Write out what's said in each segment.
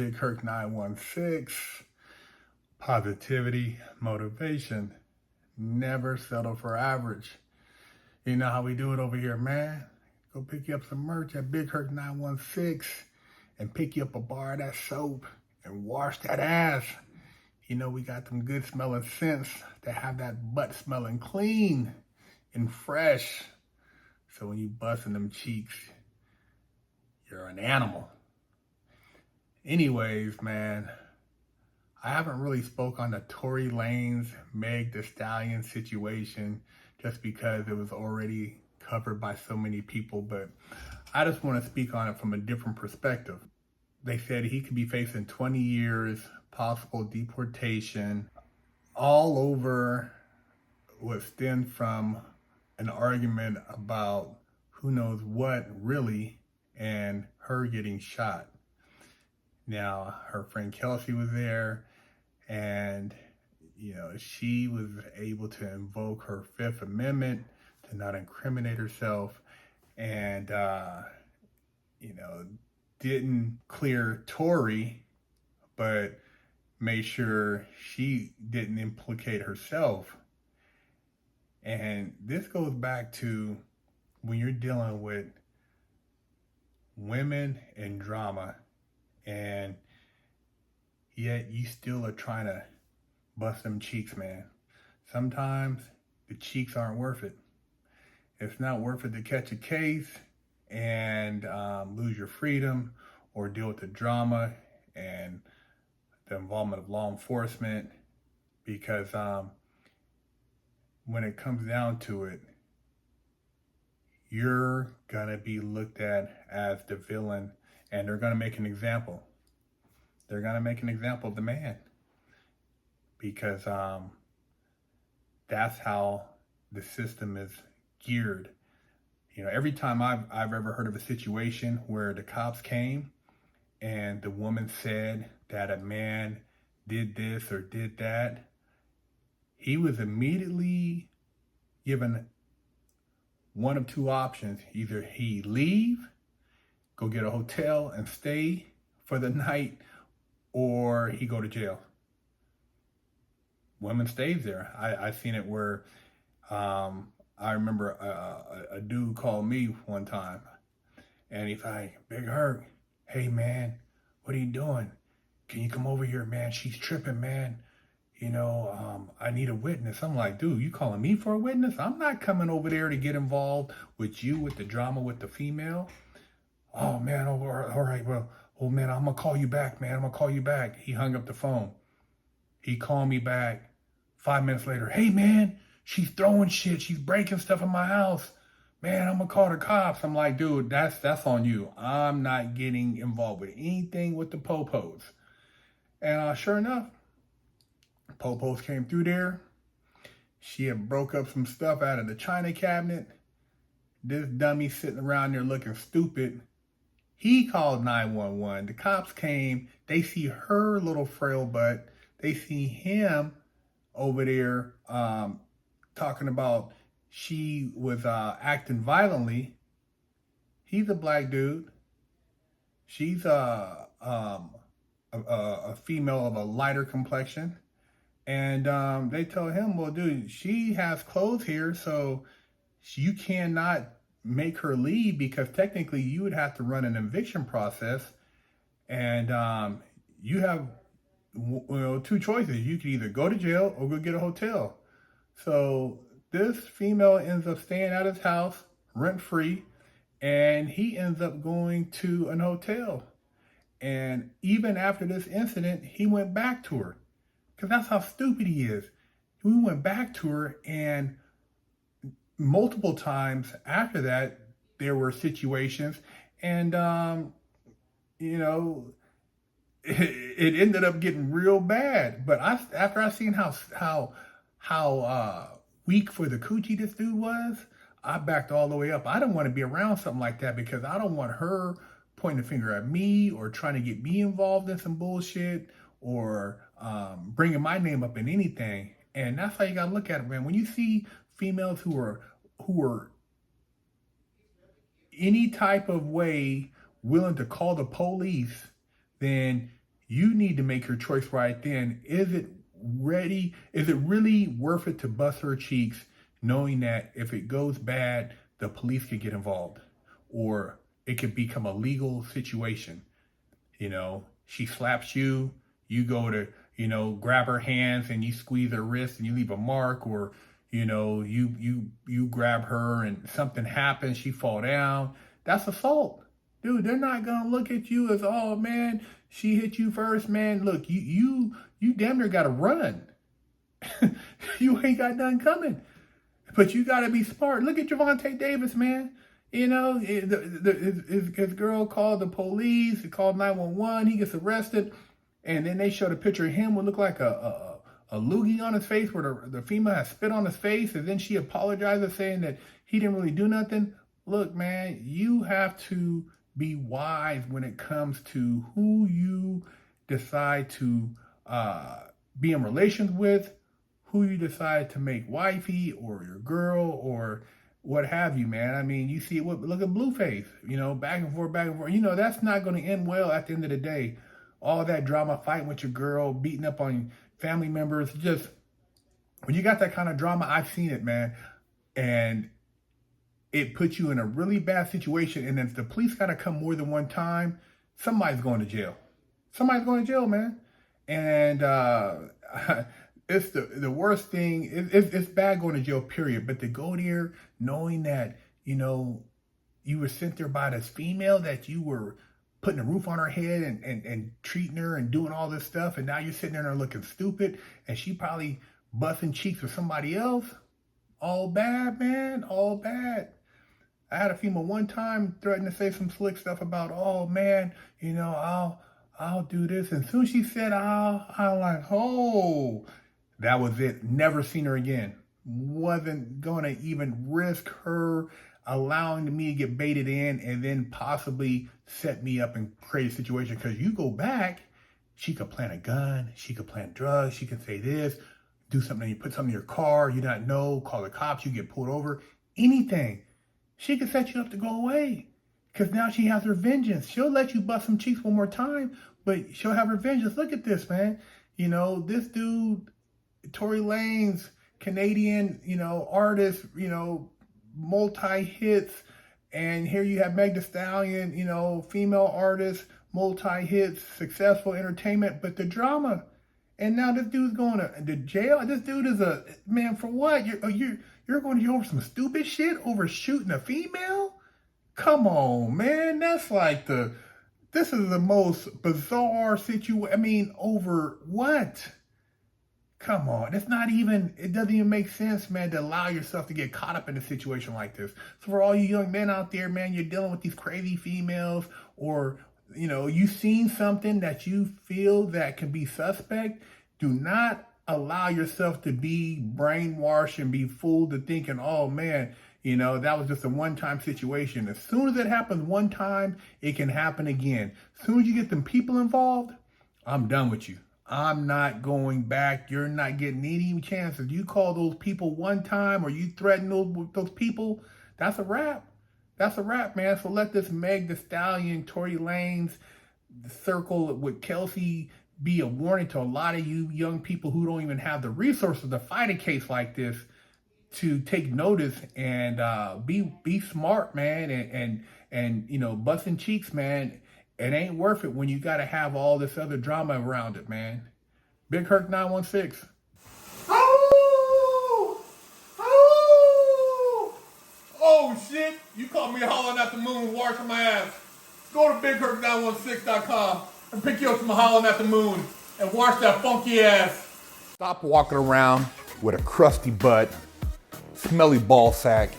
Big Kirk 916. Positivity, motivation. Never settle for average. You know how we do it over here, man. Go pick you up some merch at Big Kirk 916 and pick you up a bar of that soap and wash that ass. You know, we got them good smelling scents that have that butt smelling clean and fresh. So when you busting them cheeks, you're an animal. Anyways, man, I haven't really spoke on the Tory Lanez, Meg Thee Stallion situation just because it was already covered by so many people, but I just want to speak on it from a different perspective. They said he could be facing 20 years, possible deportation, all over what stemmed from an argument about who knows what really and her getting shot. Now, her friend Kelsey was there, and she was able to invoke her Fifth Amendment to not incriminate herself, and didn't clear Tory, but made sure she didn't implicate herself. And this goes back to when you're dealing with women and drama, and yet you still are trying to bust them cheeks, man. Sometimes the cheeks aren't worth it. It's not worth it to catch a case and lose your freedom or deal with the drama and the involvement of law enforcement, because when it comes down to it, you're gonna be looked at as the villain, and they're gonna make an example. They're gonna make an example of the man, because that's how the system is geared. Every time I've ever heard of a situation where the cops came and the woman said that a man did this or did that, he was immediately given one of two options. Either he leave, go get a hotel and stay for the night, or he go to jail. Women stays there. I've seen it where I remember a dude called me one time, and he's like, "Big Herc, hey man, what are you doing? Can you come over here, man? She's tripping, man. I need a witness." I'm like, "Dude, you calling me for a witness? I'm not coming over there to get involved with you with the drama with the female." "Oh man, all right, well, oh man, I'm gonna call you back, man. I'm gonna call you back." He hung up the phone. He called me back 5 minutes later. "Hey man, she's throwing shit. She's breaking stuff in my house. Man, I'm gonna call the cops." I'm like, "Dude, that's on you. I'm not getting involved with anything with the popos." And sure enough, popos came through there. She had broke up some stuff out of the china cabinet. This dummy sitting around there looking stupid. He called 911. The cops came. They see her little frail butt. They see him over there talking about she was acting violently. He's a black dude. She's a female of a lighter complexion. And they told him, "Well, dude, she has clothes here, so you cannot make her leave, because technically you would have to run an eviction process. And you have two choices. You could either go to jail or go get a hotel." So this female ends up staying at his house rent free, and he ends up going to an hotel. And even after this incident, he went back to her, because that's how stupid he is. We went back to her, and multiple times after that, there were situations, and it ended up getting real bad. But after I seen how weak for the coochie this dude was, I backed all the way up. I don't want to be around something like that, because I don't want her pointing the finger at me or trying to get me involved in some bullshit or bringing my name up in anything. And that's how you gotta look at it, man. When you see females who are any type of way willing to call the police, then you need to make your choice right then. Is it really worth it to bust her cheeks, knowing that if it goes bad, the police could get involved, or it could become a legal situation? She slaps you, you go to, grab her hands and you squeeze her wrist and you leave a mark, or, you grab her and something happens, she fall down. That's assault. Dude, they're not gonna look at you as, oh man, she hit you first, man. Look, you damn near gotta run. You ain't got nothing coming. But you gotta be smart. Look at Javante Davis, man. His girl called the police, he called 911, he gets arrested, and then they showed a picture of him what looked like a loogie on his face, where the female has spit on his face, and then she apologizes saying that he didn't really do nothing. Look, man, you have to be wise when it comes to who you decide to be in relations with, who you decide to make wifey or your girl or what have you, man. I mean, you see it, look at Blueface, back and forth. That's not going to end well at the end of the day. All that drama, fighting with your girl, beating up on family members, just, when you got that kind of drama, I've seen it, man. And it puts you in a really bad situation. And if the police got to come more than one time, somebody's going to jail. Somebody's going to jail, man. And it's the worst thing. It's bad going to jail, period. But to go there knowing that, you were sent there by this female, that you were putting a roof on her head and treating her and doing all this stuff, and now you're sitting there looking stupid, and she probably busting cheeks with somebody else. All bad, man. All bad. I had a female one time threaten to say some slick stuff about, oh man, I'll do this. And as soon as she said, I'm like, oh, that was it. Never seen her again. Wasn't going to even risk her allowing me to get baited in and then possibly set me up and create a situation. Because you go back, she could plant a gun, she could plant drugs, she could say this, do something, you put something in your car, you not know, call the cops, you get pulled over, anything. She could set you up to go away. Because now she has her vengeance. She'll let you bust some cheeks one more time, but she'll have her vengeance. Look at this, man. This dude, Tory Lanez, Canadian, artist, multi-hits. And here you have Meg Thee Stallion, female artist, multi-hits, successful entertainment, but the drama. And now this dude's going to jail. This dude is a, man, for what? You're going to jail over some stupid shit, over shooting a female? Come on, man. That's like this is the most bizarre situation. I mean, over what? Come on. It doesn't even make sense, man, to allow yourself to get caught up in a situation like this. So for all you young men out there, man, you're dealing with these crazy females, or, you've seen something that you feel that can be suspect, do not allow yourself to be brainwashed and be fooled to thinking, oh man, that was just a one-time situation. As soon as it happens one time, it can happen again. As soon as you get them people involved, I'm done with you. I'm not going back. You're not getting any chances. You call those people one time, or you threaten those people, that's a wrap. That's a wrap, man. So let this Meg Thee Stallion, Tory Lanez circle with Kelsey be a warning to a lot of you young people who don't even have the resources to fight a case like this, to take notice and be smart, man, and busting cheeks, man. It ain't worth it when you got to have all this other drama around it, man. Big Herc 916. Oh shit! You caught me hollering at the moon, washing my ass. Go to BigHerc916.com and pick you up some hollering at the moon and wash that funky ass. Stop walking around with a crusty butt, smelly ball sack,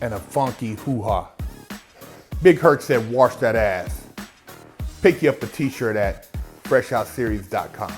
and a funky hoo-ha. Big Herc said wash that ass. Pick you up a t-shirt at FreshOutSeries.com.